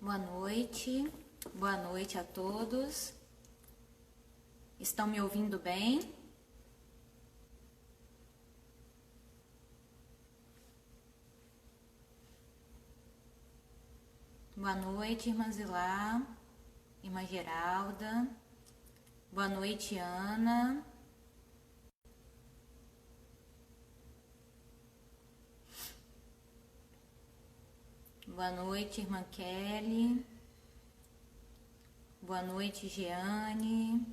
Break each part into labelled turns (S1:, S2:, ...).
S1: Boa noite a todos. Estão me ouvindo bem? Boa noite, irmã Zilá, irmã Geralda. Boa noite, Ana. Boa noite, irmã Kelly. Boa noite, Jeane.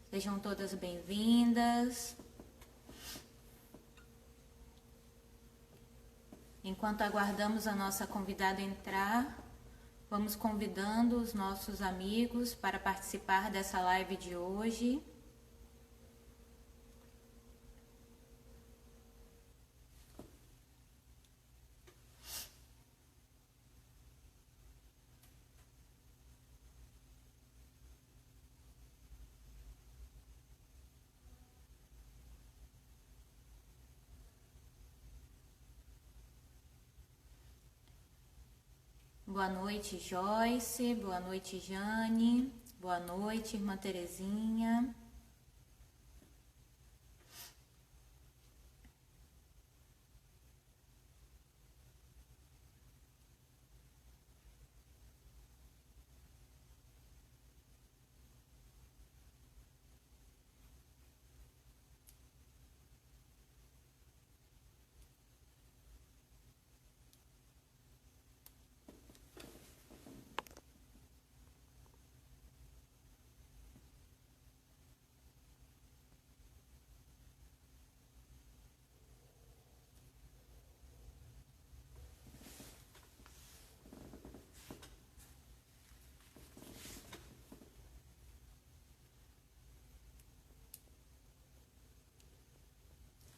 S1: Sejam todas bem-vindas. Enquanto aguardamos a nossa convidada entrar, vamos convidando os nossos amigos para participar dessa live de hoje. Boa noite, Joyce. Boa noite, Jane. Boa noite, irmã Terezinha.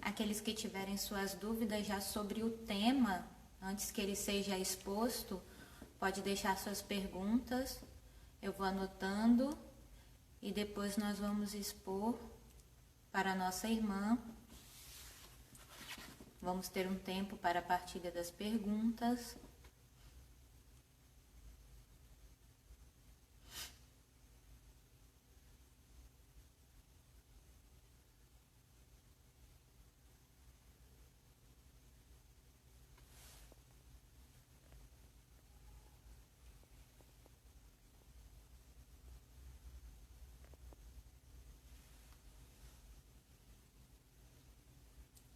S1: Aqueles que tiverem suas dúvidas já sobre o tema, antes que ele seja exposto, pode deixar suas perguntas, eu vou anotando e depois nós vamos expor para a nossa irmã. Vamos ter um tempo para a partilha das perguntas.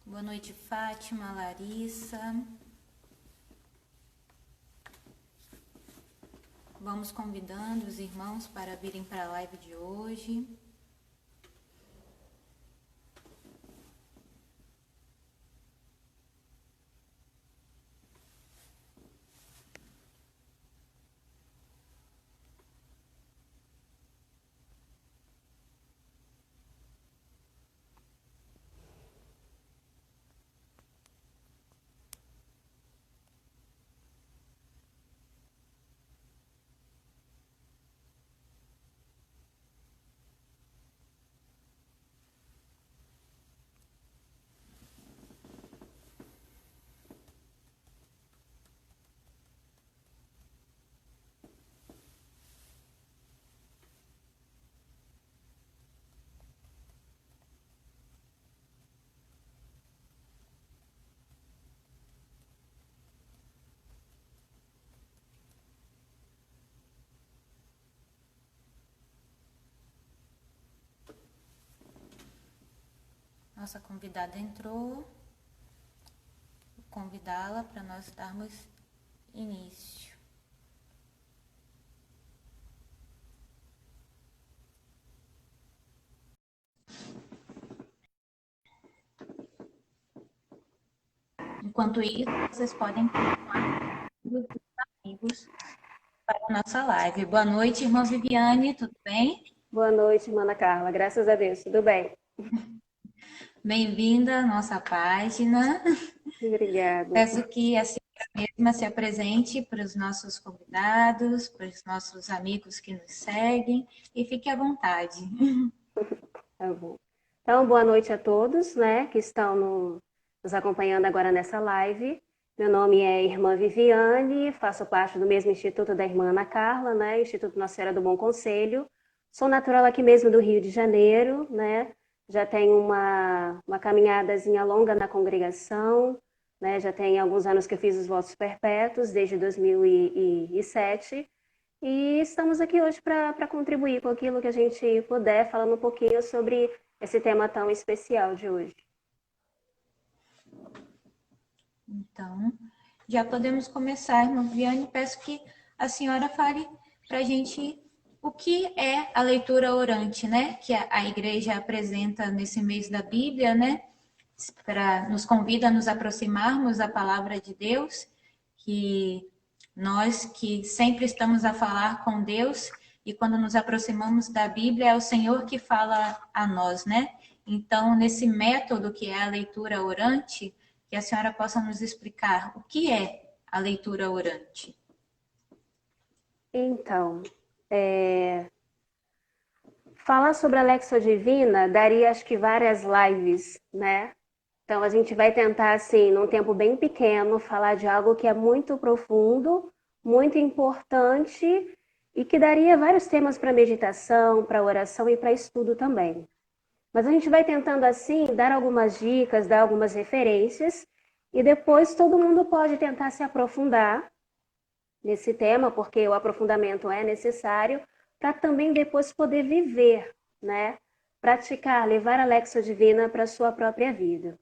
S1: Boa noite, Fátima, Larissa. Vamos convidando os irmãos para virem para a live de hoje. Nossa convidada entrou. Vou convidá-la para nós darmos início. Enquanto isso, vocês podem continuar os amigos para a nossa live. Boa noite, irmã Viviane, tudo bem?
S2: Boa noite, Mana Carla. Graças a Deus, tudo bem?
S1: Bem-vinda à nossa página.
S2: Obrigada.
S1: Peço que a senhora mesma se apresente para os nossos convidados, para os nossos amigos que nos seguem e fique à vontade.
S2: Tá bom. Então, boa noite a todos, né, que estão nos acompanhando agora nessa live. Meu nome é Irmã Viviane, faço parte do mesmo Instituto da Irmã Ana Carla, né? Instituto Nossa Senhora do Bom Conselho. Sou natural aqui mesmo do Rio de Janeiro, né? Já tenho uma caminhadazinha longa na congregação, né? Já tem alguns anos que eu fiz os votos perpétuos, desde 2007. E estamos aqui hoje para contribuir com aquilo que a gente puder, falando um pouquinho sobre esse tema tão especial de hoje.
S1: Então, já podemos começar, irmã Viviane. Peço que a senhora fale para a gente o que é a leitura orante, né? Que a igreja apresenta nesse mês da Bíblia, né? Nos convida a nos aproximarmos da palavra de Deus, que nós que sempre estamos a falar com Deus, e quando nos aproximamos da Bíblia, é o Senhor que fala a nós, né? Então, nesse método que é a leitura orante, que a senhora possa nos explicar o que é a leitura orante.
S2: Então, falar sobre a Lexio Divina daria, acho que, várias lives, né? Então, a gente vai tentar, assim, num tempo bem pequeno, falar de algo que é muito profundo, muito importante e que daria vários temas para meditação, para oração e para estudo também. Mas a gente vai tentando, assim, dar algumas dicas, dar algumas referências e depois todo mundo pode tentar se aprofundar nesse tema, porque o aprofundamento é necessário para também depois poder viver, né? Praticar, levar a Lexio Divina para a sua própria vida.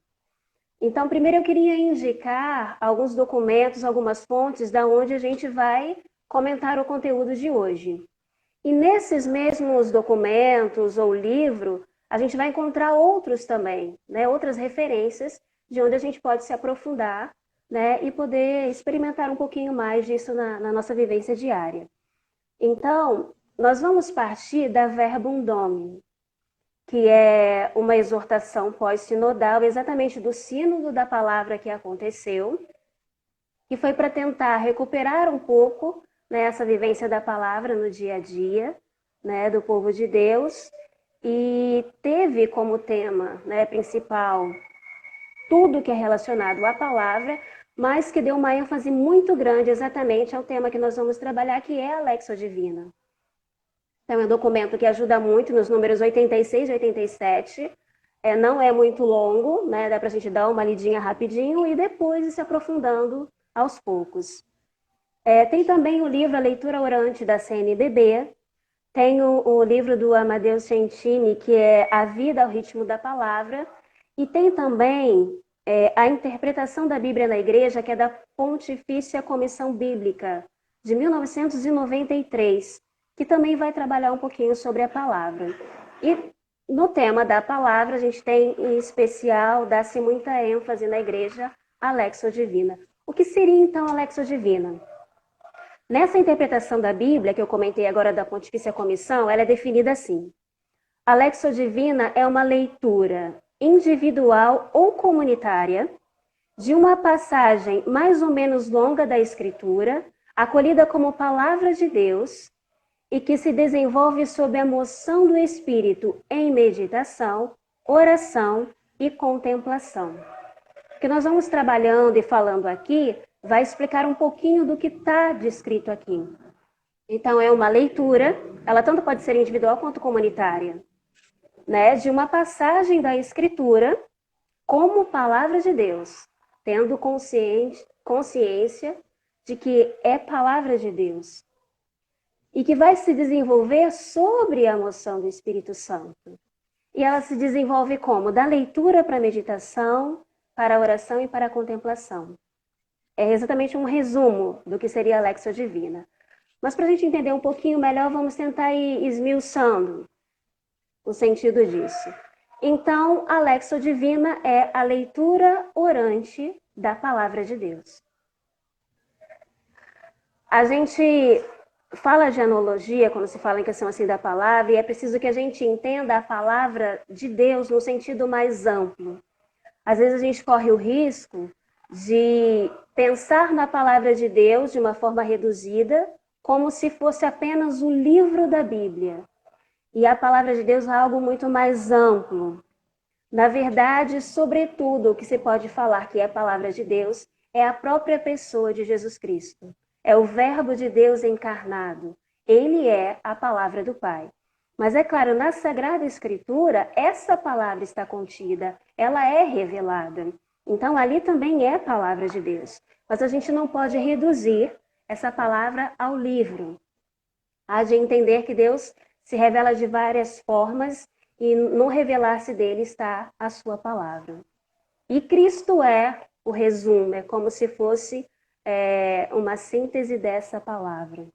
S2: Então, primeiro eu queria indicar alguns documentos, algumas fontes da onde a gente vai comentar o conteúdo de hoje. E nesses mesmos documentos ou livro, a gente vai encontrar outros também, né? Outras referências de onde a gente pode se aprofundar, né? E poder experimentar um pouquinho mais disso na nossa vivência diária. Então, nós vamos partir da Verbum Domini, que é uma exortação pós-sinodal, exatamente do sínodo da palavra que aconteceu, que foi para tentar recuperar um pouco, né, essa vivência da palavra no dia a dia, né, do povo de Deus, e teve como tema, né, principal tudo que é relacionado à palavra, mas que deu uma ênfase muito grande exatamente ao tema que nós vamos trabalhar, que é a Lexio Divina. Então, é um documento que ajuda muito nos números 86 e 87. Não é muito longo, né? Dá para a gente dar uma lidinha rapidinho e depois ir se aprofundando aos poucos. Tem também o livro A Leitura Orante da CNBB. Tem o livro do Amadeu Centini, que é A Vida ao Ritmo da Palavra. E tem também a interpretação da Bíblia na Igreja, que é da Pontifícia Comissão Bíblica, de 1993, que também vai trabalhar um pouquinho sobre a palavra. E no tema da palavra, a gente tem, em especial, dá-se muita ênfase na igreja, a Lexio Divina. O que seria, então, a Lexio Divina? Nessa interpretação da Bíblia, que eu comentei agora da Pontifícia Comissão, ela é definida assim. A Lexio Divina é uma leitura individual ou comunitária de uma passagem mais ou menos longa da Escritura, acolhida como palavra de Deus, e que se desenvolve sob a moção do Espírito em meditação, oração e contemplação. O que nós vamos trabalhando e falando aqui vai explicar um pouquinho do que está descrito aqui. Então, é uma leitura, ela tanto pode ser individual quanto comunitária, né, de uma passagem da Escritura como palavra de Deus, tendo consciência de que é palavra de Deus. E que vai se desenvolver sobre a moção do Espírito Santo. E ela se desenvolve como? Da leitura para a meditação, para a oração e para a contemplação. É exatamente um resumo do que seria a Lexio Divina. Mas para a gente entender um pouquinho melhor, vamos tentar ir esmiuçando o sentido disso. Então, a Lexio Divina é a leitura orante da palavra de Deus. A gente fala de analogia quando se fala em questão assim da palavra, e é preciso que a gente entenda a palavra de Deus no sentido mais amplo. Às vezes a gente corre o risco de pensar na palavra de Deus de uma forma reduzida, como se fosse apenas o livro da Bíblia. E a palavra de Deus é algo muito mais amplo. Na verdade, sobretudo, o que se pode falar que é a palavra de Deus é a própria pessoa de Jesus Cristo. É o Verbo de Deus encarnado. Ele é a palavra do Pai. Mas é claro, na Sagrada Escritura, essa palavra está contida, ela é revelada. Então ali também é a palavra de Deus. Mas a gente não pode reduzir essa palavra ao livro. Há de entender que Deus se revela de várias formas e no revelar-se dele está a sua palavra. E Cristo é o resumo, é como se fosse uma síntese dessa palavra.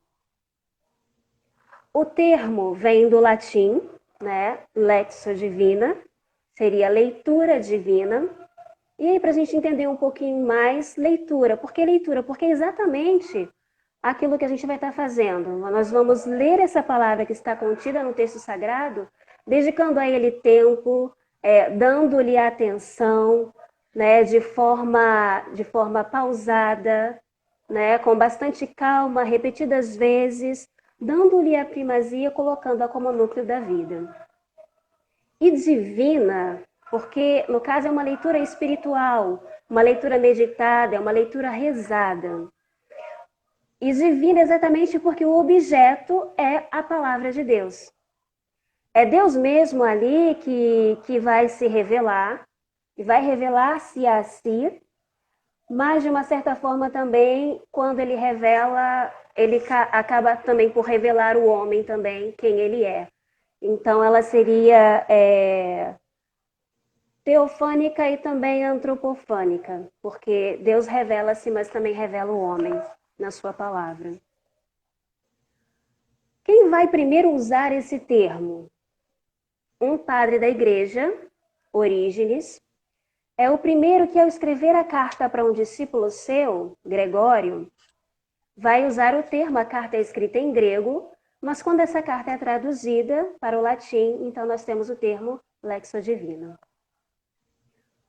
S2: O termo vem do latim, né? Lexio divina, seria leitura divina. E aí, para a gente entender um pouquinho mais, leitura. Por que leitura? Porque é exatamente aquilo que a gente vai estar fazendo. Nós vamos ler essa palavra que está contida no texto sagrado, dedicando a ele tempo, dando-lhe atenção, né? De forma pausada, né? Com bastante calma, repetidas vezes, dando-lhe a primazia, colocando-a como núcleo da vida. E divina, porque no caso é uma leitura espiritual, uma leitura meditada, é uma leitura rezada. E divina exatamente porque o objeto é a palavra de Deus. É Deus mesmo ali que vai se revelar, e vai revelar-se a si, mas de uma certa forma também, quando ele revela, ele acaba também por revelar o homem também, quem ele é. Então ela seria teofânica e também antropofânica, porque Deus revela-se, mas também revela o homem na sua palavra. Quem vai primeiro usar esse termo? Um padre da igreja, Orígenes, é o primeiro que, ao escrever a carta para um discípulo seu, Gregório, vai usar o termo, a carta é escrita em grego, mas quando essa carta é traduzida para o latim, então nós temos o termo Lexio Divina.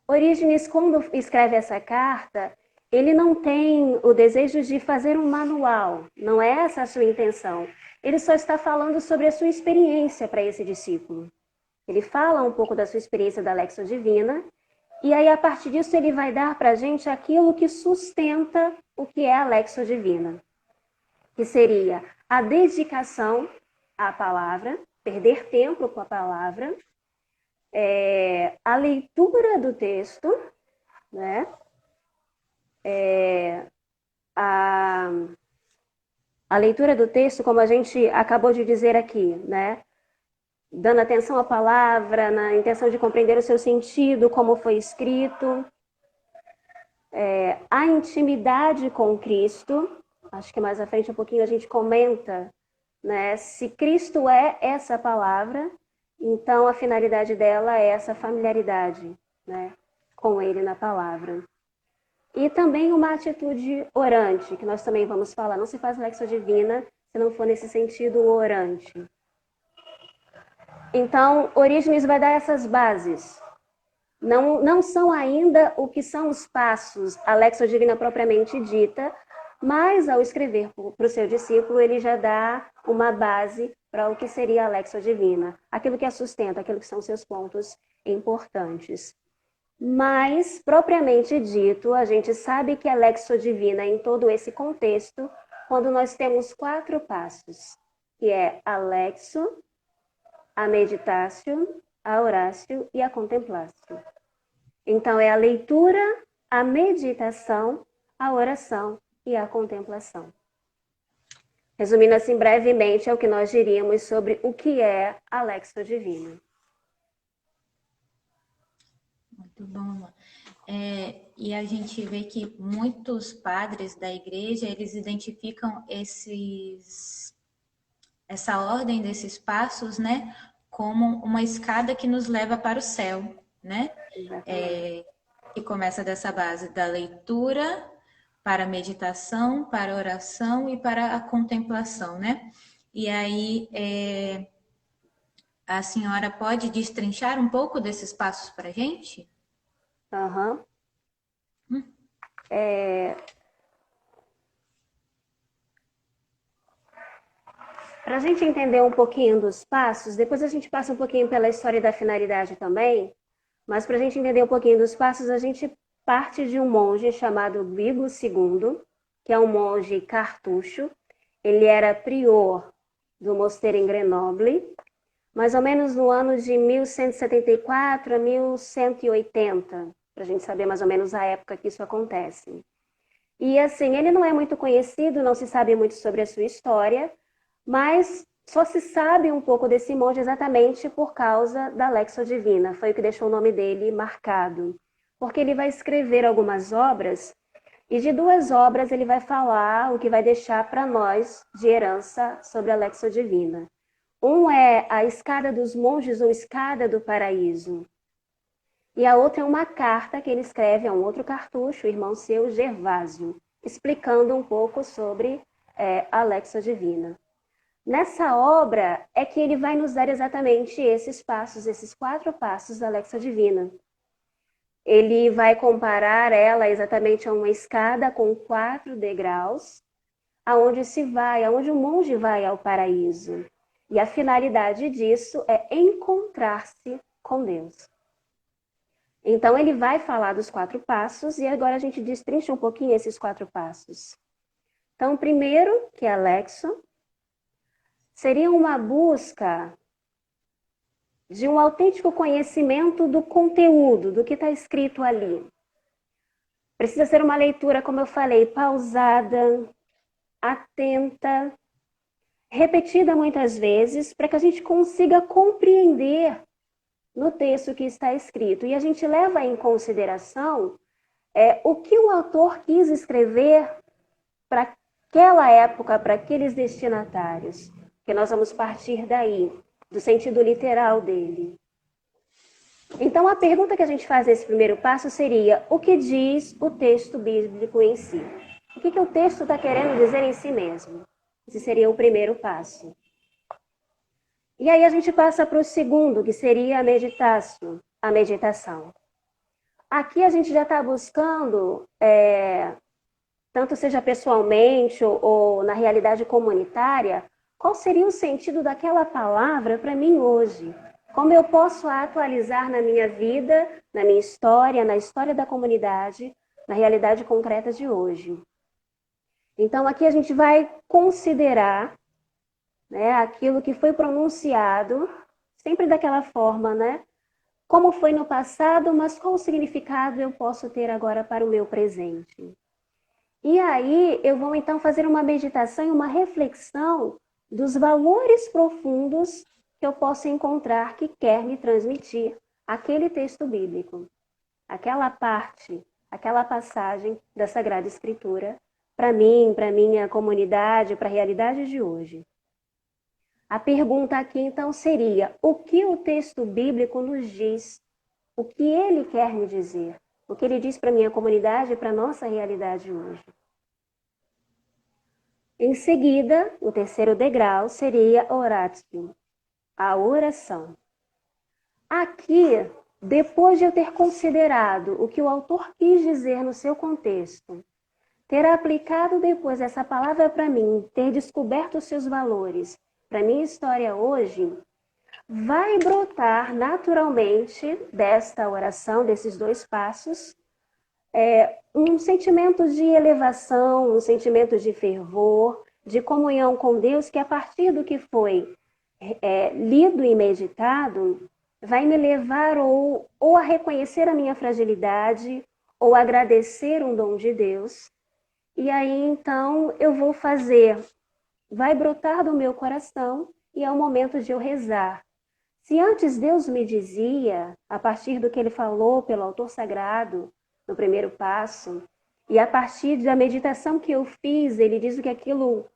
S2: Orígenes, quando escreve essa carta, ele não tem o desejo de fazer um manual, não é essa a sua intenção. Ele só está falando sobre a sua experiência para esse discípulo. Ele fala um pouco da sua experiência da Lexio Divina, e aí a partir disso ele vai dar para a gente aquilo que sustenta o que é a Lexio Divina, que seria a dedicação à palavra, perder tempo com a palavra, a leitura do texto, né? A leitura do texto, como a gente acabou de dizer aqui, né? Dando atenção à palavra, na intenção de compreender o seu sentido, como foi escrito. A intimidade com Cristo, acho que mais à frente um pouquinho a gente comenta, né? Se Cristo é essa palavra, então a finalidade dela é essa familiaridade, né? Com ele na palavra. E também uma atitude orante, que nós também vamos falar. Não se faz Lexio Divina se não for nesse sentido orante. Então, Orígenes vai dar essas bases. Não são ainda o que são os passos, a Lexio Divina propriamente dita, mas ao escrever para o seu discípulo, ele já dá uma base para o que seria a Lexio Divina. Aquilo que a sustenta, aquilo que são seus pontos importantes. Mas, propriamente dito, a gente sabe que a Lexio Divina, em todo esse contexto, quando nós temos 4 passos, que é a Lexio, a Meditatio, a Oratio e a Contemplatio. Então, é a leitura, a meditação, a oração e a contemplação. Resumindo assim brevemente, é o que nós diríamos sobre o que é a Lexio Divina.
S1: Muito bom. E a gente vê que muitos padres da igreja, eles identificam essa ordem desses passos, né, como uma escada que nos leva para o céu, né? Que começa dessa base da leitura, para a meditação, para a oração e para a contemplação, né? E aí, a senhora pode destrinchar um pouco desses passos para a gente?
S2: Aham. Para a gente entender um pouquinho dos passos, depois a gente passa um pouquinho pela história da finalidade também, mas para a gente entender um pouquinho dos passos, a gente parte de um monge chamado Bibo II, que é um monge cartucho. Ele era prior do mosteiro em Grenoble, mais ou menos no ano de 1174 a 1180, para a gente saber mais ou menos a época que isso acontece. E assim, ele não é muito conhecido, não se sabe muito sobre a sua história, mas só se sabe um pouco desse monge exatamente por causa da Lexio Divina, foi o que deixou o nome dele marcado. Porque ele vai escrever algumas obras, e de duas obras ele vai falar o que vai deixar para nós de herança sobre a Lexio Divina. Um é a Escada dos Monges ou Escada do Paraíso. E a outra é uma carta que ele escreve a um outro cartucho, o irmão seu, Gervásio, explicando um pouco sobre a Lexio Divina. Nessa obra é que ele vai nos dar exatamente esses passos, esses 4 passos da Lexio Divina. Ele vai comparar ela exatamente a uma escada com 4 degraus, aonde o monge vai ao paraíso. E a finalidade disso é encontrar-se com Deus. Então ele vai falar dos 4 passos e agora a gente destrincha um pouquinho esses 4 passos. Então, o primeiro, que é a Lexio, seria uma busca de um autêntico conhecimento do conteúdo, do que está escrito ali. Precisa ser uma leitura, como eu falei, pausada, atenta, repetida muitas vezes, para que a gente consiga compreender no texto que está escrito. E a gente leva em consideração o que o autor quis escrever para aquela época, para aqueles destinatários. Porque nós vamos partir daí, do sentido literal dele. Então, a pergunta que a gente faz nesse primeiro passo seria: o que diz o texto bíblico em si? O que o texto está querendo dizer em si mesmo? Esse seria o primeiro passo. E aí a gente passa para o segundo, que seria a meditação. Aqui a gente já está buscando, tanto seja pessoalmente ou na realidade comunitária, qual seria o sentido daquela palavra para mim hoje? Como eu posso atualizar na minha vida, na minha história, na história da comunidade, na realidade concreta de hoje? Então, aqui a gente vai considerar, né, aquilo que foi pronunciado, sempre daquela forma, né? Como foi no passado, mas qual o significado eu posso ter agora para o meu presente? E aí eu vou então fazer uma meditação e uma reflexão dos valores profundos que eu posso encontrar que quer me transmitir aquele texto bíblico, aquela parte, aquela passagem da Sagrada Escritura, para mim, para minha comunidade, para a realidade de hoje. A pergunta aqui então seria: o que o texto bíblico nos diz? O que ele quer me dizer? O que ele diz para a minha comunidade e para a nossa realidade hoje? Em seguida, o terceiro degrau seria oratio, a oração. Aqui, depois de eu ter considerado o que o autor quis dizer no seu contexto, ter aplicado depois essa palavra para mim, ter descoberto os seus valores para a minha história hoje, vai brotar naturalmente desta oração, desses 2 passos, um sentimento de elevação, um sentimento de fervor, de comunhão com Deus, que a partir do que foi lido e meditado, vai me levar ou a reconhecer a minha fragilidade, ou agradecer um dom de Deus. E aí, então, eu vou fazer, vai brotar do meu coração e é o momento de eu rezar. Se antes Deus me dizia, a partir do que ele falou pelo autor sagrado, no primeiro passo, e a partir da meditação que eu fiz, ele diz que aquilo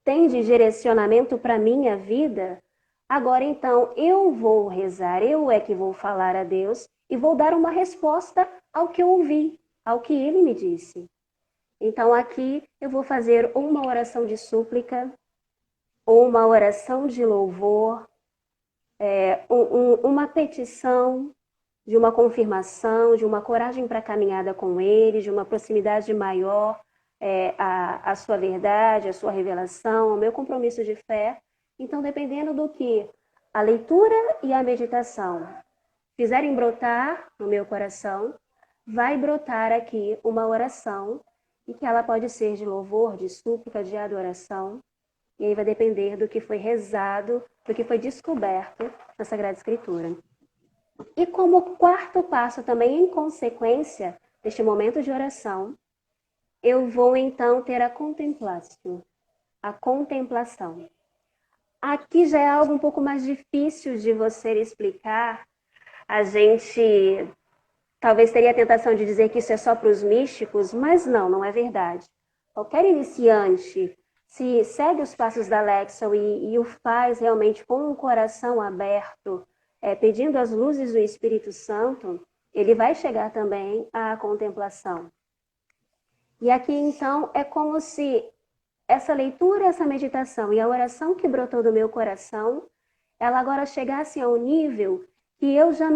S2: tem de direcionamento para a minha vida, agora então eu vou rezar, eu é que vou falar a Deus e vou dar uma resposta ao que eu ouvi, ao que ele me disse. Então aqui eu vou fazer uma oração de súplica, ou uma oração de louvor, uma petição de uma confirmação, de uma coragem para a caminhada com ele, de uma proximidade maior à sua verdade, à sua revelação, ao meu compromisso de fé. Então, dependendo do que a leitura e a meditação fizerem brotar no meu coração, vai brotar aqui uma oração, e que ela pode ser de louvor, de súplica, de adoração, e aí vai depender do que foi rezado, do que foi descoberto na Sagrada Escritura. E como quarto passo também, em consequência deste momento de oração, eu vou então ter a contemplação. A contemplação. Aqui já é algo um pouco mais difícil de você explicar. A gente talvez teria a tentação de dizer que isso é só para os místicos, mas não é verdade. Qualquer iniciante, se segue os passos da Lexel e o faz realmente com um coração aberto, pedindo as luzes do Espírito Santo, ele vai chegar também à contemplação. E aqui, então, é como se essa leitura, essa meditação e a oração que brotou do meu coração, ela agora chegasse a um nível que eu já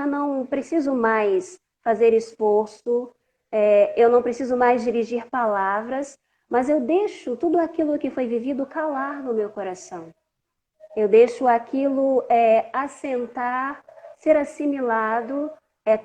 S2: não preciso mais fazer esforço, eu não preciso mais dirigir palavras, mas eu deixo tudo aquilo que foi vivido calar no meu coração. Eu deixo aquilo assentar, ser assimilado,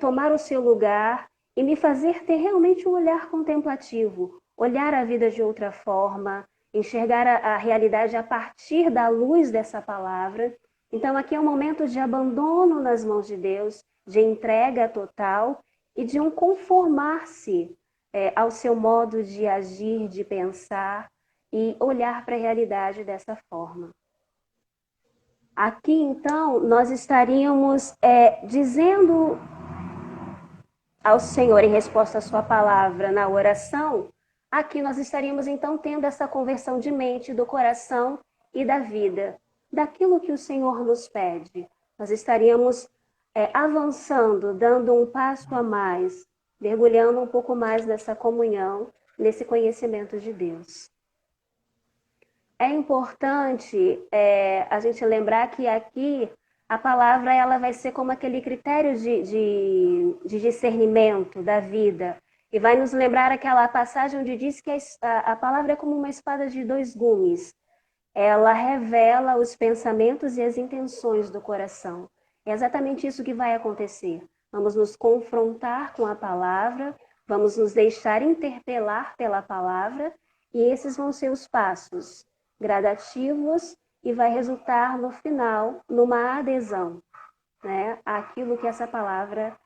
S2: tomar o seu lugar e me fazer ter realmente um olhar contemplativo, olhar a vida de outra forma, enxergar a realidade a partir da luz dessa palavra. Então aqui é um momento de abandono nas mãos de Deus, de entrega total e de um conformar-se ao seu modo de agir, de pensar e olhar para a realidade dessa forma. Aqui, então, nós estaríamos dizendo ao Senhor, em resposta à sua palavra na oração, aqui nós estaríamos, então, tendo essa conversão de mente, do coração e da vida, daquilo que o Senhor nos pede. Nós estaríamos avançando, dando um passo a mais, mergulhando um pouco mais nessa comunhão, nesse conhecimento de Deus. É importante a gente lembrar que aqui a palavra ela vai ser como aquele critério de discernimento da vida. E vai nos lembrar aquela passagem onde diz que a palavra é como uma espada de dois gumes. Ela revela os pensamentos e as intenções do coração. É exatamente isso que vai acontecer. Vamos nos confrontar com a palavra, vamos nos deixar interpelar pela palavra, e esses vão ser os passos gradativos e vai resultar no final numa adesão, né, àquilo que essa palavra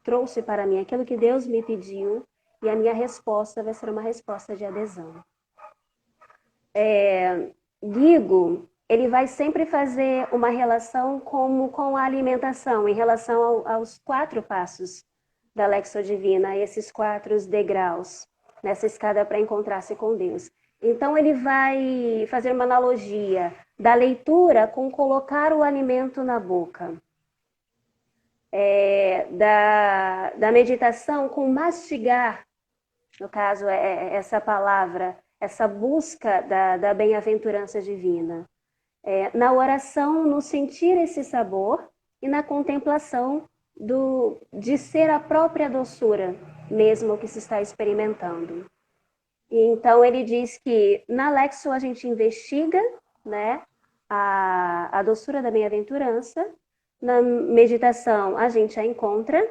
S2: trouxe para mim, aquilo que Deus me pediu, e a minha resposta vai ser uma resposta de adesão. Guigo, ele vai sempre fazer uma relação como com a alimentação, em relação aos 4 passos da Lexio Divina, esses 4 degraus, nessa escada para encontrar-se com Deus. Então, ele vai fazer uma analogia da leitura com colocar o alimento na boca. Da meditação com mastigar, no caso, essa palavra, essa busca da bem-aventurança divina. Na oração, no sentir esse sabor, e na contemplação de ser a própria doçura, mesmo que se está experimentando. E então ele diz que na Lexio a gente investiga, né, a doçura da bem-aventurança, na meditação a gente a encontra,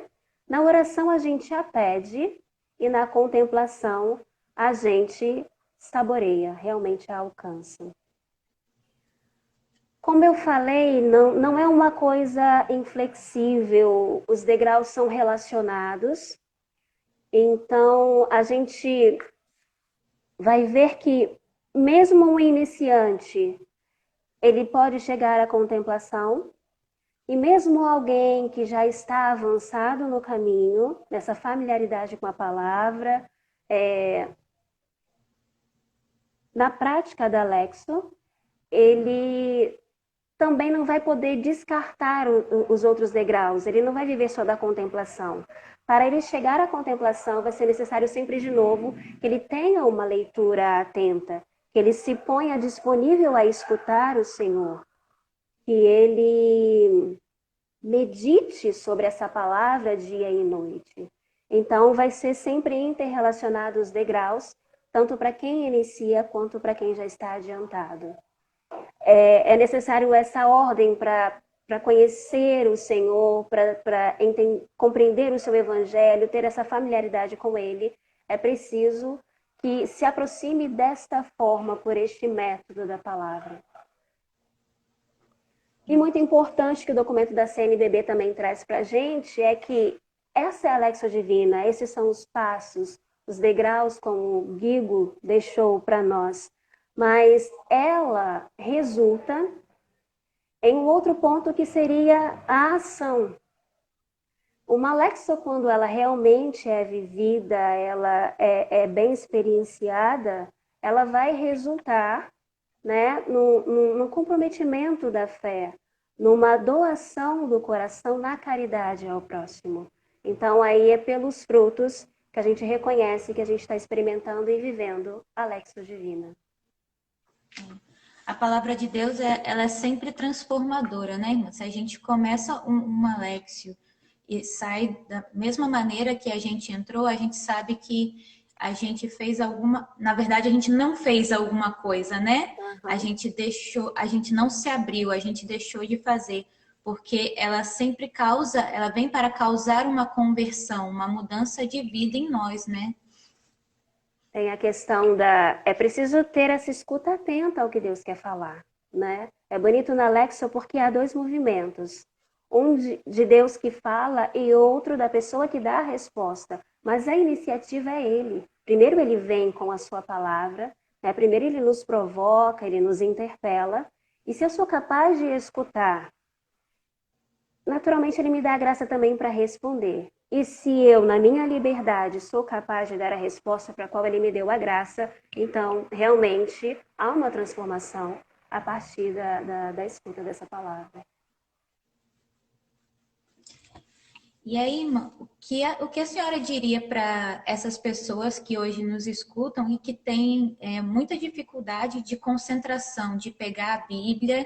S2: na oração a gente a pede e na contemplação a gente saboreia, realmente a alcança. Como eu falei, não é uma coisa inflexível, os degraus são relacionados, então a gente vai ver que mesmo um iniciante, ele pode chegar à contemplação, e mesmo alguém que já está avançado no caminho, nessa familiaridade com a palavra, na prática da Lexio, ele também não vai poder descartar os outros degraus, ele não vai viver só da contemplação. Para ele chegar à contemplação, vai ser necessário sempre de novo que ele tenha uma leitura atenta, que ele se ponha disponível a escutar o Senhor, que ele medite sobre essa palavra dia e noite. Então, vai ser sempre interrelacionado os degraus, tanto para quem inicia quanto para quem já está adiantado. É necessário essa ordem para para conhecer o Senhor, para compreender o seu evangelho, ter essa familiaridade com ele, é preciso que se aproxime desta forma, por este método da palavra. E muito importante que o documento da CNBB também traz para a gente é que essa é a Lexio Divina, esses são os passos, os degraus, como o Guigo deixou para nós, mas ela resulta em um outro ponto que seria a ação. Uma Lexio, quando ela realmente é vivida, ela é bem experienciada, ela vai resultar, né, no comprometimento da fé, numa doação do coração na caridade ao próximo. Então, aí é pelos frutos que a gente reconhece que a gente está experimentando e vivendo a Lexio Divina.
S1: A palavra de Deus, ela é sempre transformadora, né, irmã? Se a gente começa uma Lexio e sai da mesma maneira que a gente entrou, a gente sabe que a gente fez alguma... Na verdade, a gente não fez alguma coisa, né?
S2: Uhum.
S1: A gente deixou, a gente não se abriu, a gente deixou de fazer, porque ela sempre causa, ela vem para causar uma conversão, uma mudança de vida em nós, né?
S2: Tem a questão da... É preciso ter essa escuta atenta ao que Deus quer falar, né? É bonito na Lexio porque há dois movimentos. Um de Deus que fala e outro da pessoa que dá a resposta. Mas a iniciativa é Ele. Primeiro Ele vem com a sua palavra, né? Primeiro Ele nos provoca, Ele nos interpela. E se eu sou capaz de escutar, naturalmente Ele me dá a graça também para responder. E se eu, na minha liberdade, sou capaz de dar a resposta para a qual Ele me deu a graça, então, realmente, há uma transformação a partir da escuta dessa palavra.
S1: E aí, irmã, o que a senhora diria para essas pessoas que hoje nos escutam e que têm muita dificuldade de concentração, de pegar a Bíblia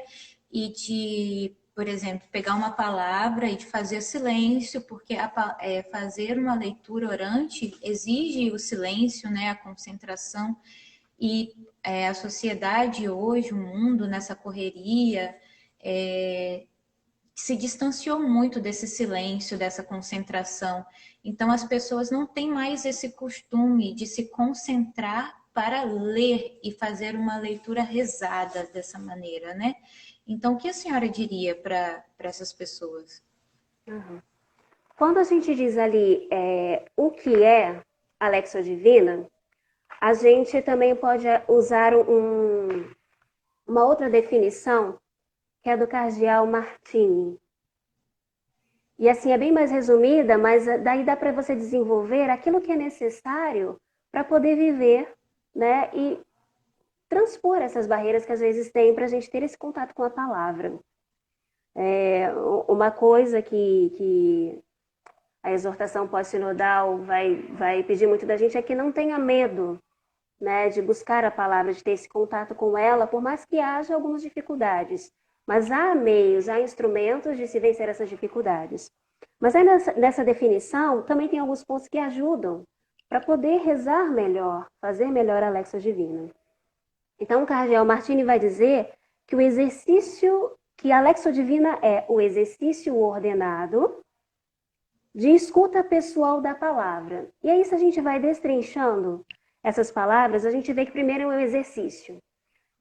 S1: e de, por exemplo, pegar uma palavra e de fazer silêncio, porque fazer uma leitura orante exige o silêncio, né, a concentração, e a sociedade hoje, o mundo nessa correria, se distanciou muito desse silêncio, dessa concentração. Então, as pessoas não têm mais esse costume de se concentrar para ler e fazer uma leitura rezada dessa maneira, né? Então, o que a senhora diria para essas pessoas?
S2: Uhum. Quando a gente diz ali o que é a Lexio Divina, a gente também pode usar uma outra definição, que é do cardeal Martini. E assim, é bem mais resumida, mas daí dá para você desenvolver aquilo que é necessário para poder viver, né? E transpor essas barreiras que às vezes tem para a gente ter esse contato com a palavra. Uma coisa que a exortação pós-sinodal vai pedir muito da gente é que não tenha medo, né, de buscar a palavra, de ter esse contato com ela, por mais que haja algumas dificuldades. Mas há meios, há instrumentos de se vencer essas dificuldades. Mas aí nessa definição também tem alguns pontos que ajudam para poder rezar melhor, fazer melhor a Lexio Divina. Então o cardeal Martini vai dizer que o exercício, que a Lexio Divina é o exercício ordenado de escuta pessoal da palavra. E aí, se a gente vai destrinchando essas palavras, a gente vê que primeiro é o exercício.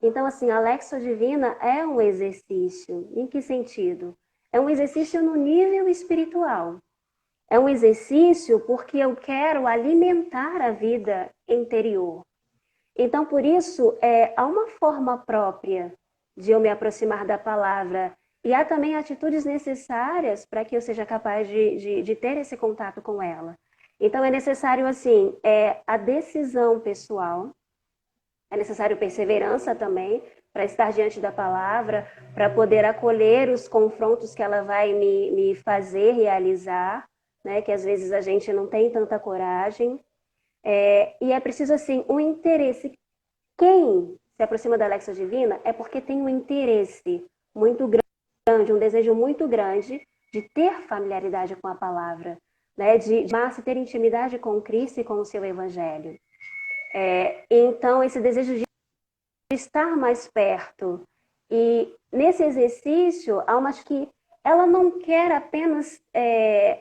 S2: Então, assim, a Lexio Divina é um exercício. Em que sentido? É um exercício no nível espiritual. É um exercício porque eu quero alimentar a vida interior. Então, por isso, há uma forma própria de eu me aproximar da palavra. E há também atitudes necessárias para que eu seja capaz de ter esse contato com ela. Então, é necessário, assim, a decisão pessoal, é necessário perseverança também, para estar diante da palavra, para poder acolher os confrontos que ela vai me fazer realizar, né? Que às vezes a gente não tem tanta coragem. E é preciso, assim, um interesse. Quem se aproxima da Lexio Divina é porque tem um interesse muito grande, um desejo muito grande de ter familiaridade com a palavra, né? de ter intimidade com Cristo e com o seu Evangelho. Então, esse desejo de estar mais perto. E nesse exercício, há ela não quer apenas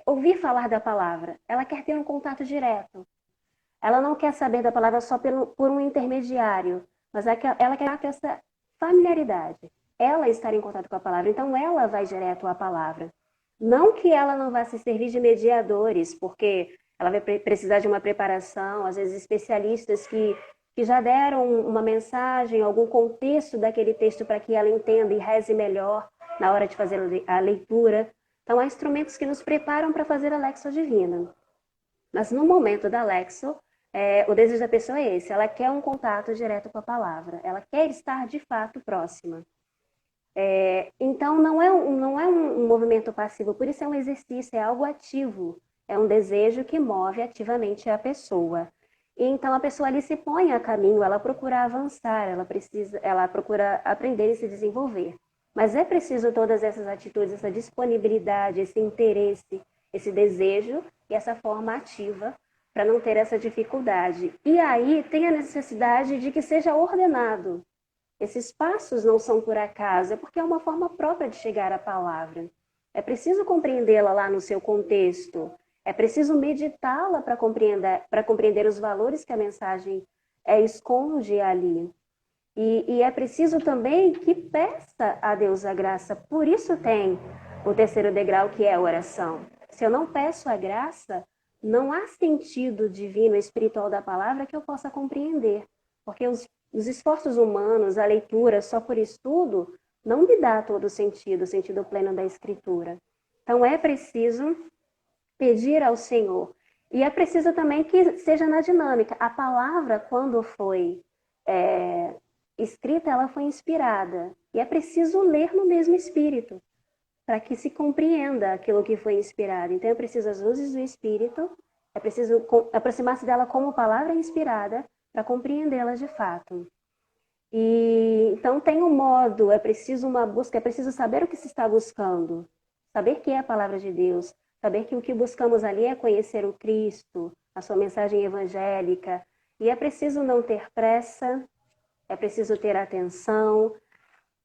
S2: ouvir falar da palavra, ela quer ter um contato direto. Ela não quer saber da palavra só por um intermediário, mas ela quer ter essa familiaridade. Ela estar em contato com a palavra, então ela vai direto à palavra. Não que ela não vá se servir de mediadores, porque ela vai precisar de uma preparação, às vezes especialistas que já deram uma mensagem, algum contexto daquele texto para que ela entenda e reze melhor na hora de fazer a leitura. Então, há instrumentos que nos preparam para fazer a Lexio Divina. Mas no momento da Lexio, o desejo da pessoa é esse, ela quer um contato direto com a palavra, ela quer estar de fato próxima. Então, não é um movimento passivo, por isso é um exercício, é algo ativo, é um desejo que move ativamente a pessoa. E então, a pessoa ali se põe a caminho, ela procura avançar, ela procura aprender e se desenvolver. Mas é preciso todas essas atitudes, essa disponibilidade, esse interesse, esse desejo e essa forma ativa para não ter essa dificuldade. E aí tem a necessidade de que seja ordenado. Esses passos não são por acaso, é porque é uma forma própria de chegar à palavra. É preciso compreendê-la lá no seu contexto, é preciso meditá-la para compreender os valores que a mensagem esconde ali. E é preciso também que peça a Deus a graça. Por isso tem o terceiro degrau, que é a oração. Se eu não peço a graça, não há sentido divino, espiritual da palavra que eu possa compreender. Porque os esforços humanos, a leitura só por estudo, não me dá todo o sentido pleno da Escritura. Então é preciso pedir ao Senhor. E é preciso também que seja na dinâmica. A palavra, quando foi escrita, ela foi inspirada. E é preciso ler no mesmo espírito, para que se compreenda aquilo que foi inspirado. Então é preciso as luzes do espírito, é preciso aproximar-se dela como palavra inspirada, para compreendê-la de fato. E então tem um modo, é preciso uma busca, é preciso saber o que se está buscando, saber que é a palavra de Deus, saber que o que buscamos ali é conhecer o Cristo, a sua mensagem evangélica, e é preciso não ter pressa, é preciso ter atenção,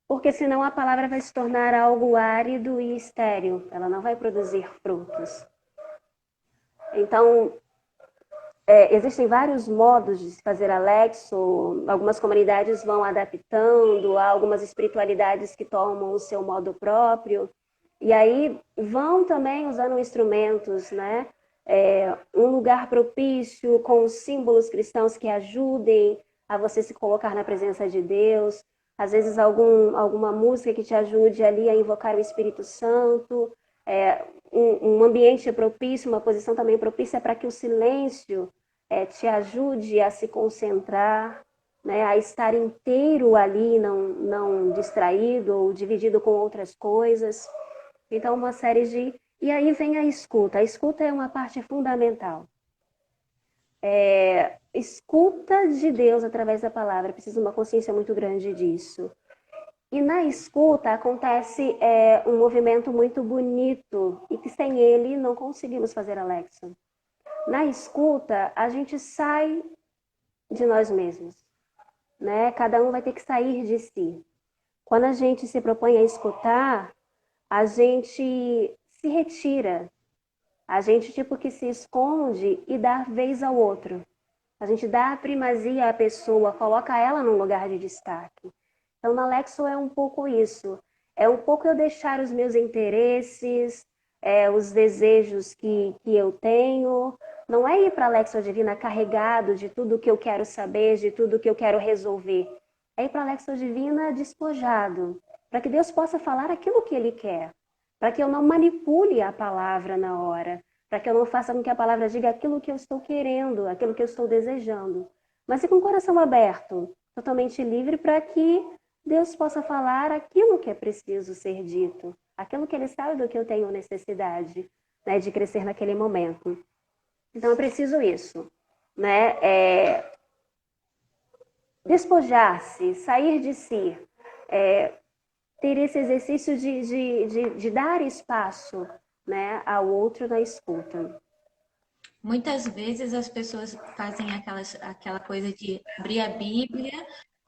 S2: porque senão a palavra vai se tornar algo árido e estéril, ela não vai produzir frutos. Então, existem vários modos de se fazer a Lexio, algumas comunidades vão adaptando, há algumas espiritualidades que tomam o seu modo próprio, e aí vão também usando instrumentos, né? Um lugar propício, com símbolos cristãos que ajudem a você se colocar na presença de Deus, às vezes alguma música que te ajude ali a invocar o Espírito Santo, um ambiente propício, uma posição também propícia para que o silêncio te ajude a se concentrar, né, a estar inteiro ali, não distraído ou dividido com outras coisas. Então, uma série de... E aí vem a escuta. A escuta é uma parte fundamental. Escuta de Deus através da palavra. Precisa uma consciência muito grande disso. E na escuta acontece um movimento muito bonito e que sem ele não conseguimos fazer a Lexio. Na escuta, a gente sai de nós mesmos, né? Cada um vai ter que sair de si. Quando a gente se propõe a escutar, a gente se retira. A gente tipo que se esconde e dá vez ao outro. A gente dá a primazia à pessoa, coloca ela num lugar de destaque. Então, na Lexio é um pouco isso. É um pouco eu deixar os meus interesses, os desejos que eu tenho. Não é ir para a Lexio Divina carregado de tudo que eu quero saber, de tudo que eu quero resolver. É ir para a Lexio Divina despojado, para que Deus possa falar aquilo que Ele quer. Para que eu não manipule a palavra na hora. Para que eu não faça com que a palavra diga aquilo que eu estou querendo, aquilo que eu estou desejando. Mas e com o coração aberto, totalmente livre, para que Deus possa falar aquilo que é preciso ser dito, aquilo que Ele sabe do que eu tenho necessidade, né, de crescer naquele momento. Então é preciso isso, né? Despojar-se, sair de si, ter esse exercício de dar espaço, né, ao outro na escuta.
S1: Muitas vezes as pessoas fazem aquela coisa de abrir a Bíblia,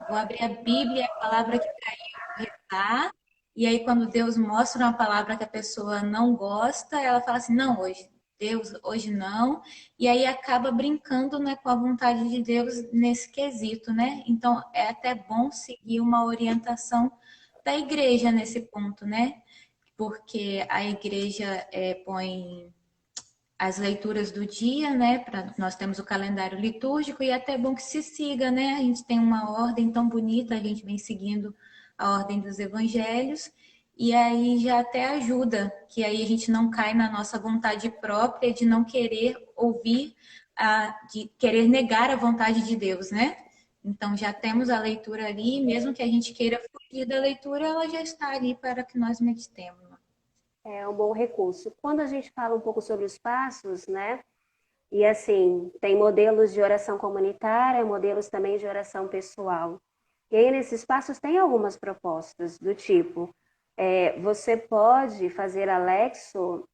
S1: vou abrir a Bíblia, a palavra que caiu, rezar, E aí, quando Deus mostra uma palavra que a pessoa não gosta, ela fala assim: não, hoje, Deus, hoje não. E aí acaba brincando, né, com a vontade de Deus nesse quesito, né? Então, é até bom seguir uma orientação da igreja nesse ponto, né? Porque a igreja põe as leituras do dia, né? Nós temos o calendário litúrgico e é até bom que se siga, né? A gente tem uma ordem tão bonita, a gente vem seguindo a ordem dos evangelhos e aí já até ajuda, que aí a gente não cai na nossa vontade própria de não querer ouvir, de querer negar a vontade de Deus, né? Então já temos a leitura ali, mesmo que a gente queira fugir da leitura, ela já está ali para que nós meditemos.
S2: É um bom recurso. Quando a gente fala um pouco sobre os passos, né? E assim, tem modelos de oração comunitária, modelos também de oração pessoal. E aí, nesses passos, tem algumas propostas do tipo: você pode fazer Alexo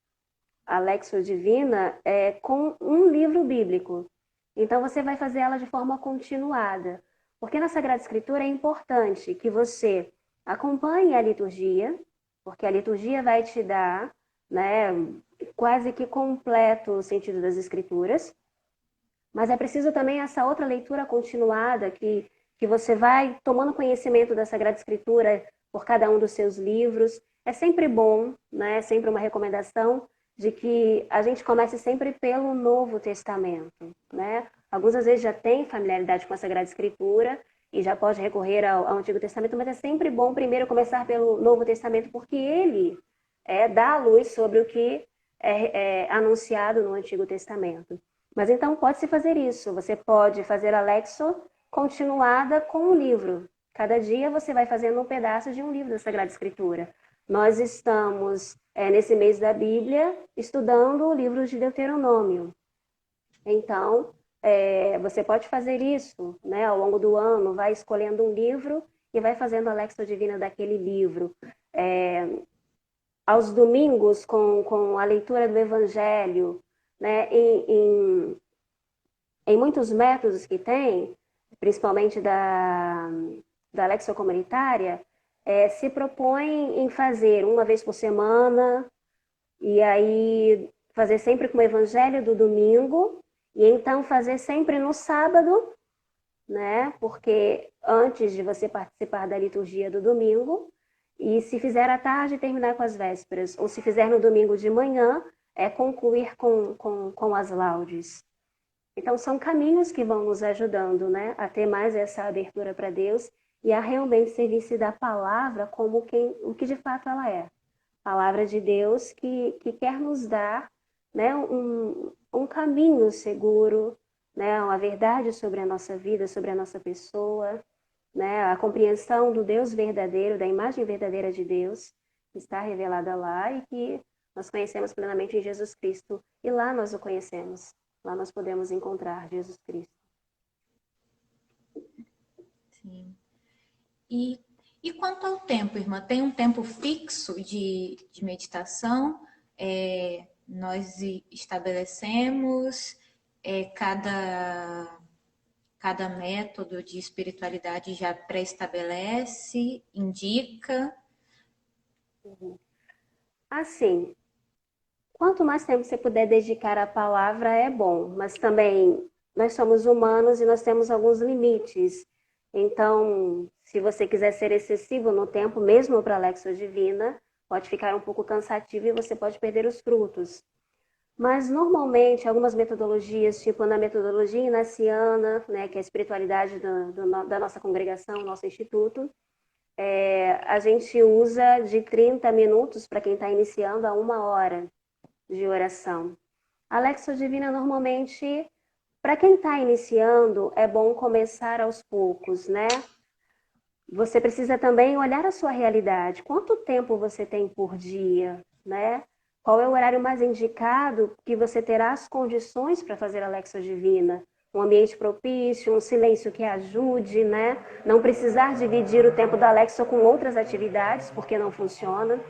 S2: Divina, com um livro bíblico. Então, você vai fazer ela de forma continuada. Porque na Sagrada Escritura é importante que você acompanhe a liturgia, porque a liturgia vai te dar, né, quase que completo o sentido das Escrituras. Mas é preciso também essa outra leitura continuada, que você vai tomando conhecimento da Sagrada Escritura por cada um dos seus livros. É sempre bom, né? É sempre uma recomendação de que a gente comece sempre pelo Novo Testamento, né? Alguns às vezes já têm familiaridade com a Sagrada Escritura e já pode recorrer ao Antigo Testamento, mas é sempre bom primeiro começar pelo Novo Testamento, porque ele dá a luz sobre o que é anunciado no Antigo Testamento. Mas então pode-se fazer isso. Você pode fazer a Lexo continuada com o livro. Cada dia você vai fazendo um pedaço de um livro da Sagrada Escritura. Nós estamos, nesse mês da Bíblia, estudando o livro de Deuteronômio. Então, você pode fazer isso, né, ao longo do ano, vai escolhendo um livro e vai fazendo a Lexo Divina daquele livro. Aos domingos, com a leitura do Evangelho, né, em muitos métodos que tem, principalmente da Lexio Comunitária, se propõe em fazer uma vez por semana, e aí fazer sempre com o Evangelho do domingo, e então fazer sempre no sábado, né? Porque antes de você participar da liturgia do domingo, e se fizer à tarde, terminar com as vésperas, ou se fizer no domingo de manhã, concluir com as laudes. Então, são caminhos que vão nos ajudando, né, a ter mais essa abertura para Deus e a realmente servir-se da palavra como o que de fato ela é. Palavra de Deus que quer nos dar, né, um caminho seguro, né, uma verdade sobre a nossa vida, sobre a nossa pessoa, né, a compreensão do Deus verdadeiro, da imagem verdadeira de Deus, que está revelada lá e que nós conhecemos plenamente em Jesus Cristo. E lá nós o conhecemos. Lá nós podemos encontrar Jesus Cristo.
S1: Sim. E quanto ao tempo, irmã, tem um tempo fixo de meditação? Nós estabelecemos cada método de espiritualidade já pré-estabelece, indica.
S2: Assim, quanto mais tempo você puder dedicar à palavra é bom, mas também nós somos humanos e nós temos alguns limites. Então, se você quiser ser excessivo no tempo, mesmo para a Lexo Divina, pode ficar um pouco cansativo e você pode perder os frutos. Mas, normalmente, algumas metodologias, tipo na metodologia inaciana, né, que é a espiritualidade da nossa congregação, nosso instituto, a gente usa de 30 minutos para quem está iniciando a 1 hora de oração. A Lexo Divina, normalmente, para quem está iniciando, é bom começar aos poucos, né? Você precisa também olhar a sua realidade. Quanto tempo você tem por dia, né? Qual é o horário mais indicado que você terá as condições para fazer a Lexo Divina? Um ambiente propício, um silêncio que ajude, né? Não precisar dividir o tempo da Lexo com outras atividades, porque não funciona.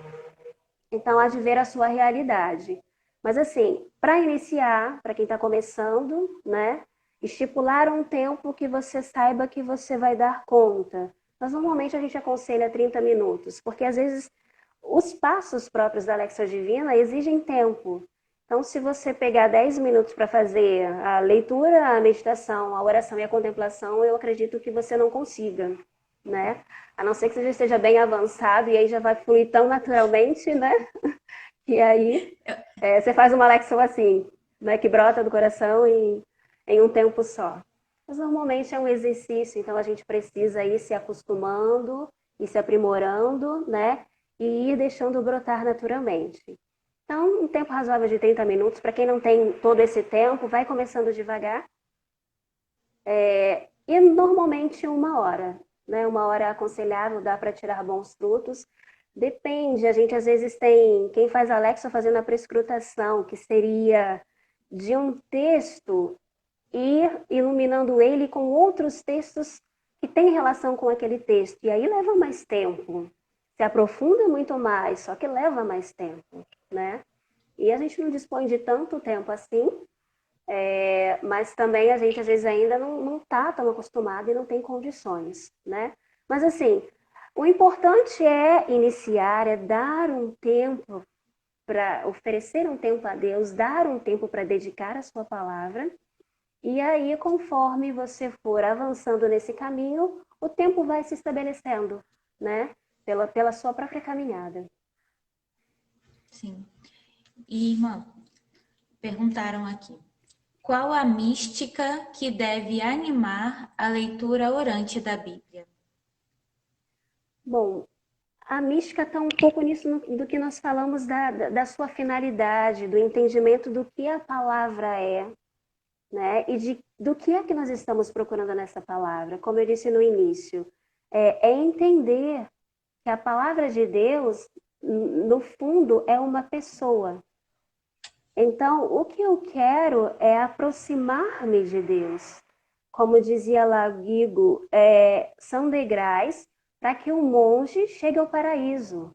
S2: Então, há de ver a sua realidade. Mas, assim, para iniciar, para quem está começando, né? Estipular um tempo que você saiba que você vai dar conta. Mas, normalmente, a gente aconselha 30 minutos, porque, às vezes, os passos próprios da Lexia Divina exigem tempo. Então, se você pegar 10 minutos para fazer a leitura, a meditação, a oração e a contemplação, eu acredito que você não consiga, né? A não ser que você já esteja bem avançado e aí já vai fluir tão naturalmente, né? E aí você faz uma Lexia assim, né? Que brota do coração em um tempo só. Mas normalmente é um exercício, então a gente precisa ir se acostumando, ir se aprimorando, né? E ir deixando brotar naturalmente. Então, um tempo razoável de 30 minutos, para quem não tem todo esse tempo, vai começando devagar. E normalmente 1 hora, né? 1 hora é aconselhável, dá para tirar bons frutos. Depende, a gente às vezes tem quem faz Alexa fazendo a prescrutação, que seria de um texto ir iluminando ele com outros textos que têm relação com aquele texto. E aí leva mais tempo. Se aprofunda muito mais, só que leva mais tempo, né? E a gente não dispõe de tanto tempo assim, mas também a gente às vezes ainda não está tão acostumado e não tem condições, né? Mas assim, o importante é iniciar, é dar um tempo para oferecer um tempo a Deus, dar um tempo para dedicar a sua palavra. E aí, conforme você for avançando nesse caminho, o tempo vai se estabelecendo, né? Pela sua própria caminhada.
S1: Sim. E, irmã, perguntaram aqui. Qual a mística que deve animar a leitura orante da Bíblia?
S2: Bom, a mística está um pouco nisso do que nós falamos da sua finalidade, do entendimento do que a palavra é, né? E do que é que nós estamos procurando nessa palavra. Como eu disse no início, é entender que a palavra de Deus, no fundo, é uma pessoa. Então, o que eu quero é aproximar-me de Deus. Como dizia lá Guigo, são degraus para que o monge chegue ao paraíso,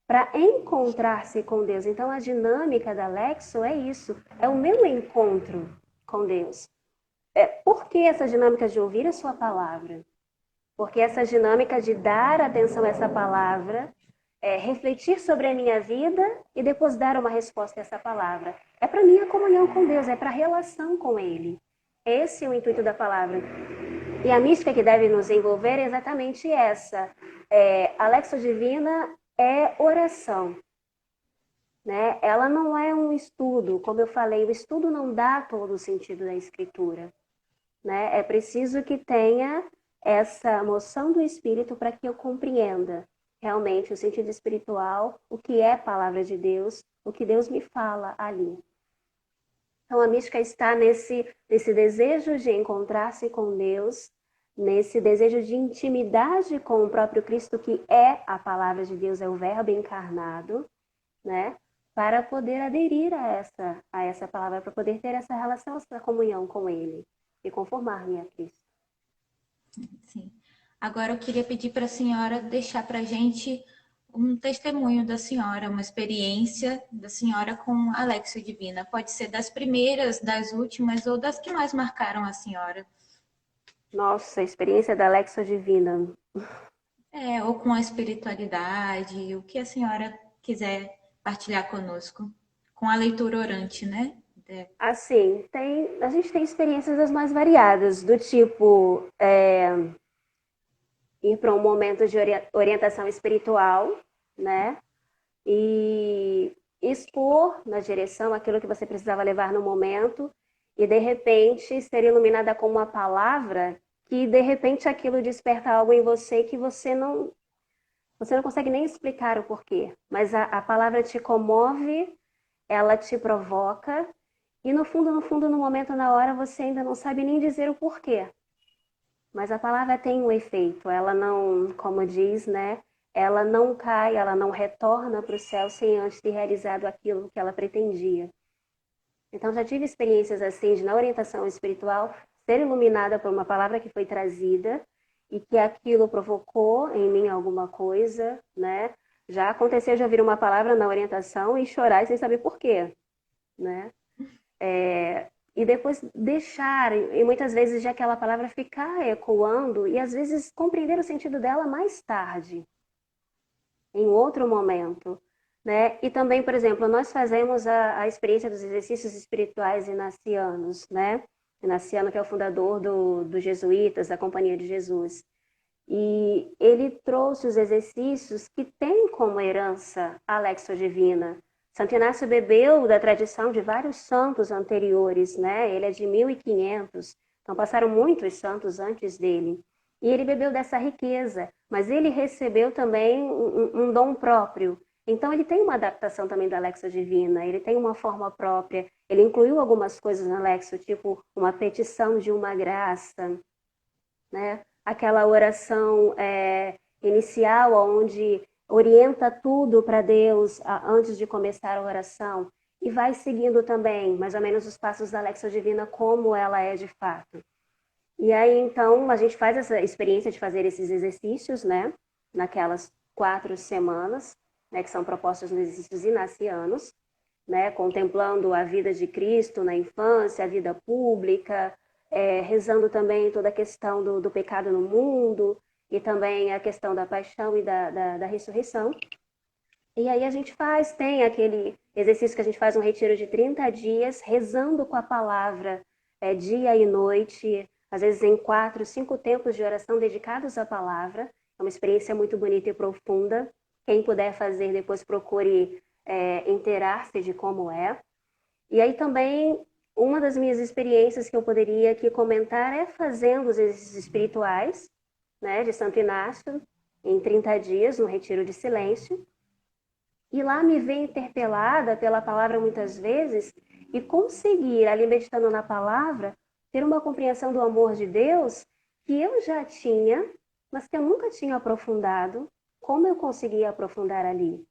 S2: para encontrar-se com Deus. Então, a dinâmica da Lexo é isso, é o meu encontro com Deus. Por que essa dinâmica de ouvir a sua palavra? Porque essa dinâmica de dar atenção a essa palavra, refletir sobre a minha vida e depois dar uma resposta a essa palavra. É para minha comunhão com Deus, é para a relação com Ele. Esse é o intuito da palavra. E a mística que deve nos envolver é exatamente essa. A Lexia Divina é oração. Né? Ela não é um estudo, como eu falei, o estudo não dá todo o sentido da escritura. Né? É preciso que tenha essa moção do Espírito para que eu compreenda realmente o sentido espiritual, o que é a palavra de Deus, o que Deus me fala ali. Então a mística está nesse desejo de encontrar-se com Deus, nesse desejo de intimidade com o próprio Cristo, que é a palavra de Deus, é o Verbo encarnado, né? Para poder aderir a essa palavra, para poder ter essa relação, essa comunhão com Ele e conformar-me a Cristo.
S1: Sim. Agora eu queria pedir para a senhora deixar para a gente um testemunho da senhora, uma experiência da senhora com a Lexia Divina. Pode ser das primeiras, das últimas ou das que mais marcaram a senhora.
S2: Nossa, a experiência da Lexia Divina.
S1: Ou com a espiritualidade, o que a senhora quiser partilhar conosco. Com a leitura orante, né?
S2: Assim, a gente tem experiências das mais variadas, do tipo ir para um momento de orientação espiritual, né? E expor na direção aquilo que você precisava levar no momento e, de repente, ser iluminada com uma palavra que, de repente, aquilo desperta algo em você que você não consegue nem explicar o porquê. Mas a palavra te comove, ela te provoca e, no fundo, no momento, na hora, você ainda não sabe nem dizer o porquê. Mas a palavra tem um efeito, ela não, como diz, né? Ela não cai, ela não retorna para o céu sem antes ter realizado aquilo que ela pretendia. Então já tive experiências assim de, na orientação espiritual, ser iluminada por uma palavra que foi trazida e que aquilo provocou em mim alguma coisa, né? Já aconteceu de ouvir uma palavra na orientação e chorar sem saber por quê, né? E depois deixar, e muitas vezes já aquela palavra ficar ecoando e às vezes compreender o sentido dela mais tarde. em outro momento, né? E também, por exemplo, nós fazemos a experiência dos exercícios espirituais inacianos, né? Inaciano, que é o fundador dos jesuítas, da Companhia de Jesus. E ele trouxe os exercícios que têm como herança a Lexio Divina. Santo Inácio bebeu da tradição de vários santos anteriores, né? Ele é de 1500, então passaram muitos santos antes dele. E ele bebeu dessa riqueza, mas ele recebeu também um dom próprio. Então ele tem uma adaptação também da Lexio Divina, ele tem uma forma própria, ele incluiu algumas coisas na Lexio, tipo uma petição de uma graça, né? Aquela oração inicial, onde orienta tudo para Deus antes de começar a oração, e vai seguindo também, mais ou menos, os passos da Lexio Divina, como ela é de fato. E aí, então, a gente faz essa experiência de fazer esses exercícios, né? Naquelas 4 semanas, né? Que são propostos nos exercícios inacianos, né? Contemplando a vida de Cristo na infância, a vida pública, rezando também toda a questão do pecado no mundo e também a questão da paixão e da ressurreição. E aí a gente tem aquele exercício que a gente faz um retiro de 30 dias, rezando com a palavra dia e noite, às vezes em 4, 5 tempos de oração dedicados à palavra. É uma experiência muito bonita e profunda. Quem puder fazer, depois procure inteirar-se de como é. E aí também, uma das minhas experiências que eu poderia aqui comentar é fazendo os exercícios espirituais, né, de Santo Inácio, em 30 dias, no retiro de silêncio. E lá me veio interpelada pela palavra muitas vezes e conseguir, ali meditando na palavra, ter uma compreensão do amor de Deus que eu já tinha, mas que eu nunca tinha aprofundado. Como eu conseguia aprofundar ali?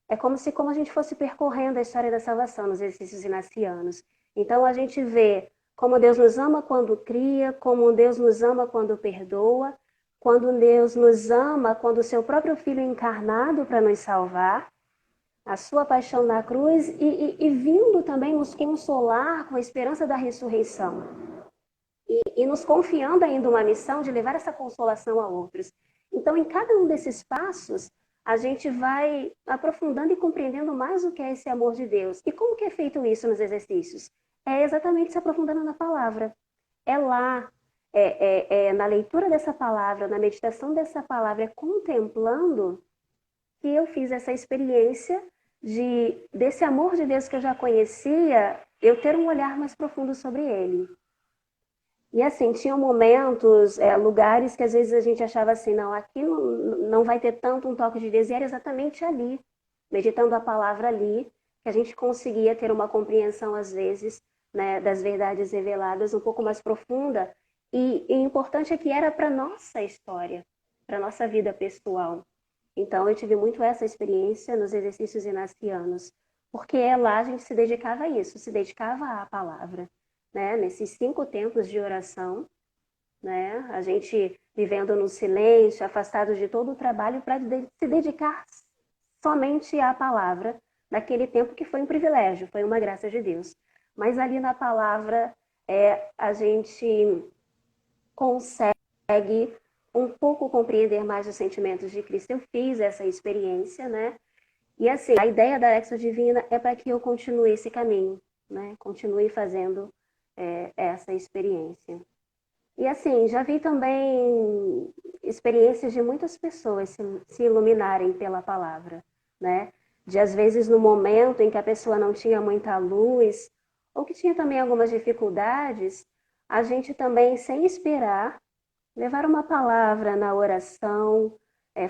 S2: É como a gente fosse percorrendo a história da salvação nos exercícios inacianos. Então a gente vê como Deus nos ama quando cria, como Deus nos ama quando perdoa, quando Deus nos ama quando o seu próprio Filho encarnado para nos salvar, a sua paixão na cruz e vindo também nos consolar com a esperança da ressurreição. E nos confiando ainda uma missão de levar essa consolação a outros. Então, em cada um desses passos, a gente vai aprofundando e compreendendo mais o que é esse amor de Deus. E como que é feito isso nos exercícios? É exatamente se aprofundando na palavra. É lá, na leitura dessa palavra, na meditação dessa palavra, contemplando que eu fiz essa experiência desse amor de Deus que eu já conhecia, eu ter um olhar mais profundo sobre ele. E assim, tinham momentos, lugares que às vezes a gente achava assim, não, aqui não vai ter tanto um toque de Deus, e era exatamente ali, meditando a palavra ali, que a gente conseguia ter uma compreensão, às vezes, né, das verdades reveladas um pouco mais profunda, e importante é que era para nossa história, para nossa vida pessoal. Então, eu tive muito essa experiência nos exercícios inacianos, porque lá a gente se dedicava a isso, se dedicava à palavra, né? Nesses 5 tempos de oração, né? A gente vivendo no silêncio, afastado de todo o trabalho, para se dedicar somente à palavra, naquele tempo que foi um privilégio, foi uma graça de Deus. Mas ali na palavra, a gente consegue um pouco compreender mais os sentimentos de Cristo. Eu fiz essa experiência, né? E assim, a ideia da Lexio Divina é para que eu continue esse caminho, né? Continue fazendo essa experiência. E assim, já vi também experiências de muitas pessoas se iluminarem pela palavra, né? De às vezes no momento em que a pessoa não tinha muita luz, ou que tinha também algumas dificuldades, a gente também, sem esperar, levar uma palavra na oração,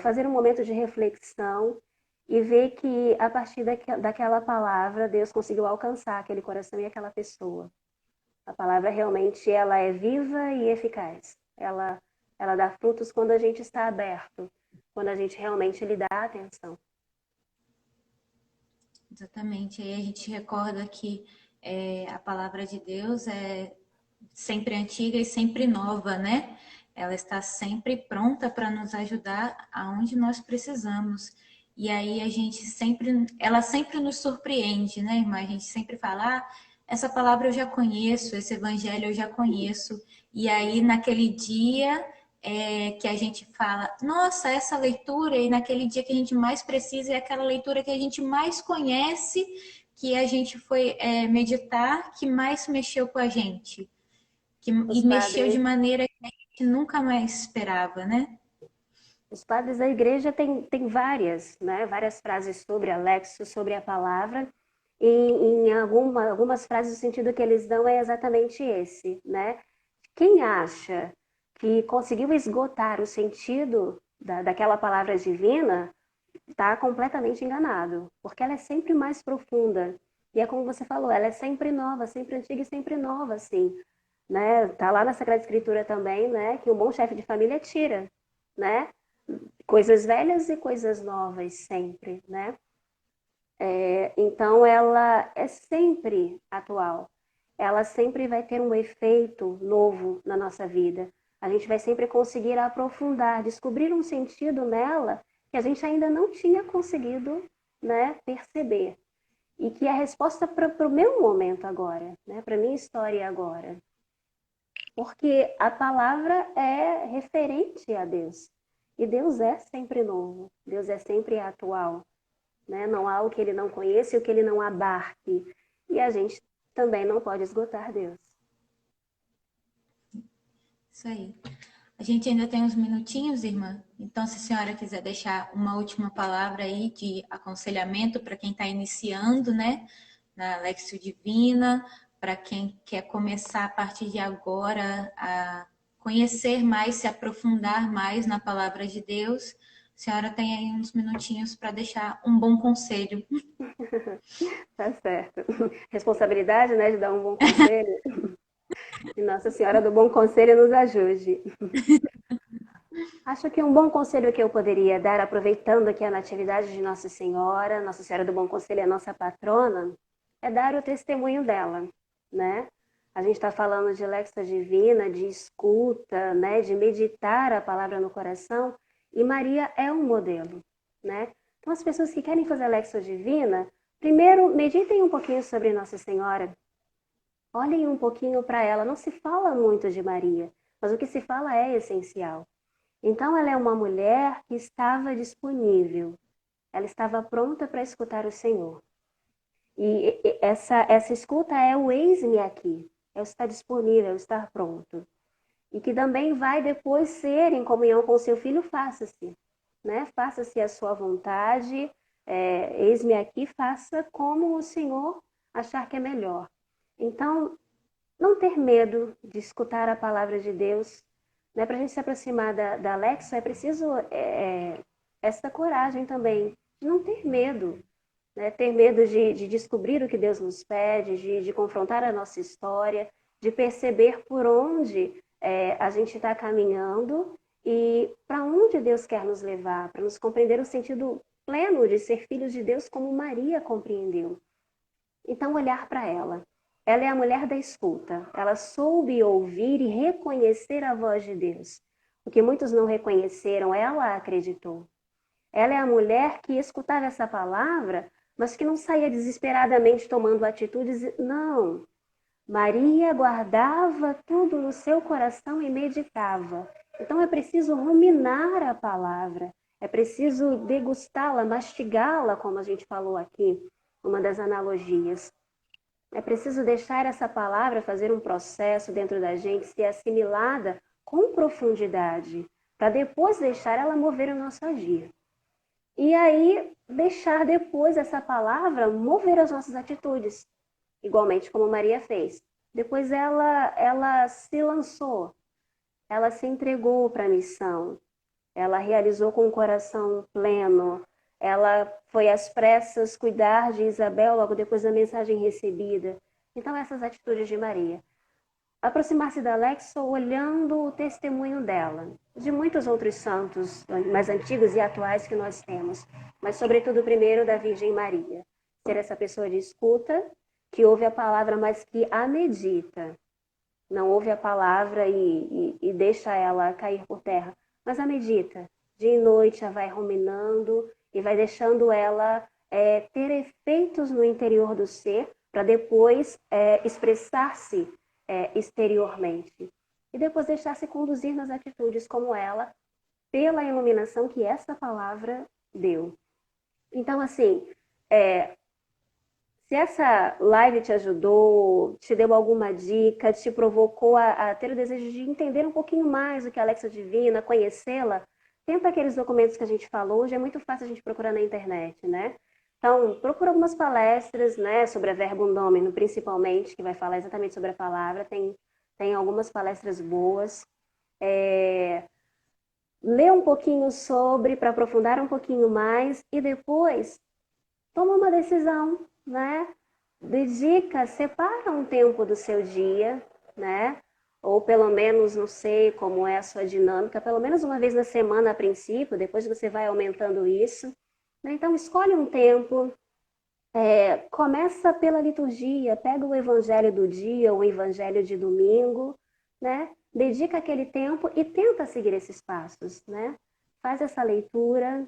S2: fazer um momento de reflexão e ver que a partir daquela palavra Deus conseguiu alcançar aquele coração e aquela pessoa. A palavra realmente ela é viva e eficaz. Ela dá frutos quando a gente está aberto, quando a gente realmente lhe dá atenção.
S1: Exatamente. Aí a gente recorda que a palavra de Deus é sempre antiga e sempre nova, né? Ela está sempre pronta para nos ajudar aonde nós precisamos. E aí ela sempre nos surpreende, né, irmã? A gente sempre fala, essa palavra eu já conheço, esse evangelho eu já conheço. E aí, naquele dia, que a gente fala, nossa, essa leitura, e naquele dia que a gente mais precisa, é aquela leitura que a gente mais conhece, que a gente foi meditar, que mais mexeu com a gente,
S2: Os
S1: e mexeu de
S2: padres,
S1: maneira que a gente nunca mais esperava, né?
S2: os padres da igreja têm várias, né? Várias frases sobre Alexo, sobre a palavra, e em algumas frases o sentido que eles dão é exatamente esse, né? Quem acha que conseguiu esgotar o sentido daquela palavra divina está completamente enganado, porque ela é sempre mais profunda. E é como você falou, ela é sempre nova, sempre antiga e sempre nova, assim. Né? Tá lá na Sagrada Escritura também, né, que um bom chefe de família tira, né? Coisas velhas e coisas novas sempre, né? Então ela é sempre atual. Ela sempre vai ter um efeito novo na nossa vida. A gente vai sempre conseguir aprofundar, descobrir um sentido nela que a gente ainda não tinha conseguido, né, perceber. E que é a resposta para o meu momento agora, né, para a minha história agora. Porque a palavra é referente a Deus. E Deus é sempre novo, Deus é sempre atual. Né? Não há o que ele não conheça e o que ele não abarque. E a gente também não pode esgotar Deus.
S1: Isso aí. A gente ainda tem uns minutinhos, irmã. Então, se a senhora quiser deixar uma última palavra aí de aconselhamento para quem está iniciando, né, na Lexio Divina, para quem quer começar a partir de agora a conhecer mais, se aprofundar mais na palavra de Deus, a senhora tem aí uns minutinhos para deixar um bom conselho.
S2: Tá certo. Responsabilidade, né, de dar um bom conselho. E Nossa Senhora do Bom Conselho nos ajude. Acho que um bom conselho que eu poderia dar, aproveitando aqui a natividade de Nossa Senhora do Bom Conselho é a nossa patrona, é dar o testemunho dela, né? A gente está falando de Lexa Divina, de escuta, né? De meditar a palavra no coração, e Maria é um modelo, né? Então, as pessoas que querem fazer Lexa Divina, primeiro meditem um pouquinho sobre Nossa Senhora, olhem um pouquinho para ela. Não se fala muito de Maria, mas o que se fala é essencial. Então, ela é uma mulher que estava disponível, ela estava pronta para escutar o Senhor. E essa escuta é o eis-me aqui, é o estar disponível, é o estar pronto. E que também vai depois ser em comunhão com o seu filho, faça-se. Né? Faça-se a sua vontade, eis-me aqui, faça como o Senhor achar que é melhor. Então, não ter medo de escutar a palavra de Deus. Né? Para a gente se aproximar da Alexa, é preciso essa coragem também, de não ter medo. Né? Ter medo de descobrir o que Deus nos pede, de confrontar a nossa história, de perceber por onde a gente está caminhando e para onde Deus quer nos levar, para nos compreender o sentido pleno de ser filhos de Deus como Maria compreendeu. Então, olhar para ela. Ela é a mulher da escuta. Ela soube ouvir e reconhecer a voz de Deus. O que muitos não reconheceram, ela acreditou. Ela é a mulher que escutava essa palavra, mas que não saía desesperadamente tomando atitudes. Não. Maria guardava tudo no seu coração e meditava. Então é preciso ruminar a palavra, é preciso degustá-la, mastigá-la, como a gente falou aqui, uma das analogias. É preciso deixar essa palavra fazer um processo dentro da gente, ser assimilada com profundidade, para depois deixar ela mover o nosso agir. E aí, deixar depois essa palavra mover as nossas atitudes, igualmente como Maria fez. Depois ela se lançou, ela se entregou para a missão, ela realizou com o coração pleno, ela foi às pressas cuidar de Isabel logo depois da mensagem recebida. Então, essas atitudes de Maria. Aproximar-se da Alexa olhando o testemunho dela, de muitos outros santos mais antigos e atuais que nós temos, mas sobretudo primeiro da Virgem Maria. Ser essa pessoa de escuta, que ouve a palavra, mas que a medita. Não ouve a palavra e deixa ela cair por terra, mas a medita. Dia e noite a vai ruminando e vai deixando ela ter efeitos no interior do ser para depois expressar-se exteriormente. e depois deixar-se conduzir nas atitudes como ela, pela iluminação que essa palavra deu. Então, assim, se essa live te ajudou, te deu alguma dica, te provocou a ter o desejo de entender um pouquinho mais o que é a Alexa Divina, conhecê-la, tenta aqueles documentos que a gente falou. Hoje é muito fácil a gente procurar na internet, né? Então, procura algumas palestras, né, sobre a Verbum Domini, principalmente, que vai falar exatamente sobre a palavra. Tem algumas palestras boas. Lê um pouquinho sobre, para aprofundar um pouquinho mais, e depois toma uma decisão, né? Dedica, separa um tempo do seu dia, né? Ou pelo menos, não sei como é a sua dinâmica, pelo menos uma vez na semana a princípio, depois você vai aumentando isso, né? Então escolhe um tempo, começa pela liturgia, pega o evangelho do dia, o evangelho de domingo, né? Dedica aquele tempo e tenta seguir esses passos, né? Faz essa leitura,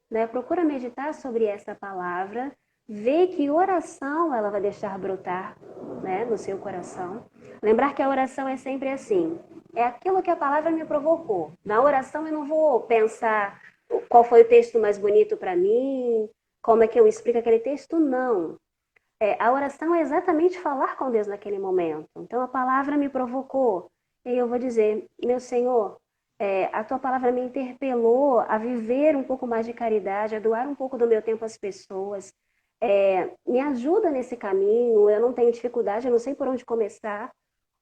S2: né? Procura meditar sobre essa palavra, vê que oração ela vai deixar brotar, né, no seu coração. Lembrar que a oração é sempre assim, é aquilo que a palavra me provocou. Na oração eu não vou pensar qual foi o texto mais bonito para mim, como é que eu explico aquele texto, não. A oração é exatamente falar com Deus naquele momento. Então a palavra me provocou, e eu vou dizer, meu Senhor, a tua palavra me interpelou a viver um pouco mais de caridade, a doar um pouco do meu tempo às pessoas. Me ajuda nesse caminho, eu não tenho dificuldade, eu não sei por onde começar.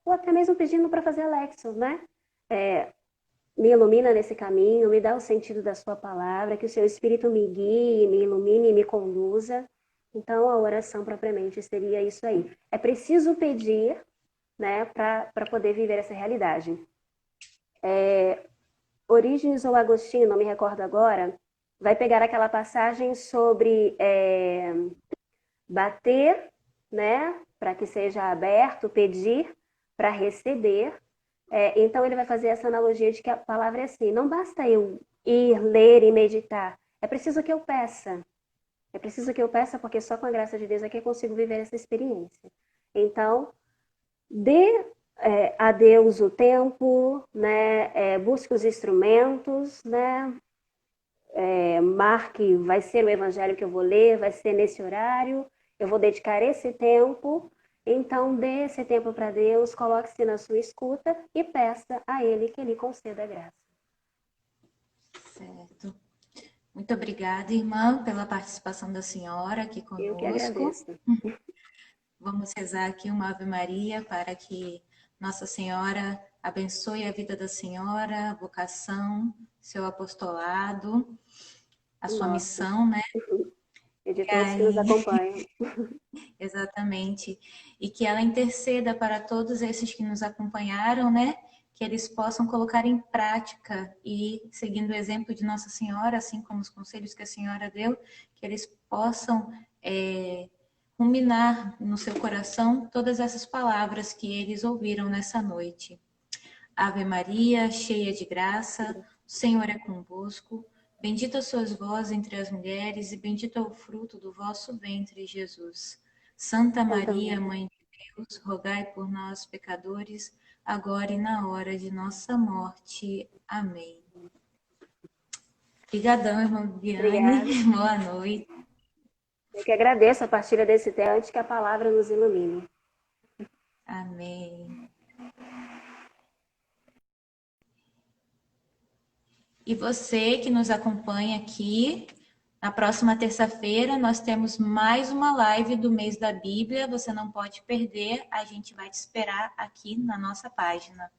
S2: Ou até mesmo pedindo para fazer Alexo, né? Me ilumina nesse caminho, me dá o sentido da sua palavra, que o seu Espírito me guie, me ilumine e me conduza. Então, a oração propriamente seria isso aí. É preciso pedir, né, para poder viver essa realidade. Orígenes ou Agostinho, não me recordo agora, vai pegar aquela passagem sobre bater, né, para que seja aberto, pedir para receber. Então ele vai fazer essa analogia de que a palavra é assim, não basta eu ir, ler e meditar, é preciso que eu peça. É preciso que eu peça, porque só com a graça de Deus é que eu consigo viver essa experiência. Então, dê a Deus o tempo, né? Busque os instrumentos, né? Marque, vai ser o evangelho que eu vou ler, vai ser nesse horário, eu vou dedicar esse tempo. Então, dê esse tempo para Deus, coloque-se na sua escuta e peça a Ele que Ele conceda a graça.
S1: Certo. Muito obrigada, irmã, pela participação da senhora aqui conosco.
S2: Eu que agradeço.
S1: Vamos rezar aqui uma Ave Maria para que Nossa Senhora abençoe a vida da senhora, a vocação, seu apostolado, a sua missão, né?
S2: E de todos que nos acompanham.
S1: Exatamente. E que ela interceda para todos esses que nos acompanharam, né? Que eles possam colocar em prática e, seguindo o exemplo de Nossa Senhora, assim como os conselhos que a senhora deu, que eles possam ruminar no seu coração todas essas palavras que eles ouviram nessa noite. Ave Maria, cheia de graça, o Senhor é convosco. Bendita sois vós entre as mulheres, e bendito é o fruto do vosso ventre, Jesus. Santa Maria, Mãe de Deus, rogai por nós, pecadores, agora e na hora de nossa morte. Amém. Obrigadão, irmã Viane. Boa noite.
S2: Eu que agradeço a partilha desse tema, antes que a palavra nos ilumine.
S1: Amém. E você que nos acompanha aqui, na próxima terça-feira nós temos mais uma live do mês da Bíblia. Você não pode perder, a gente vai te esperar aqui na nossa página.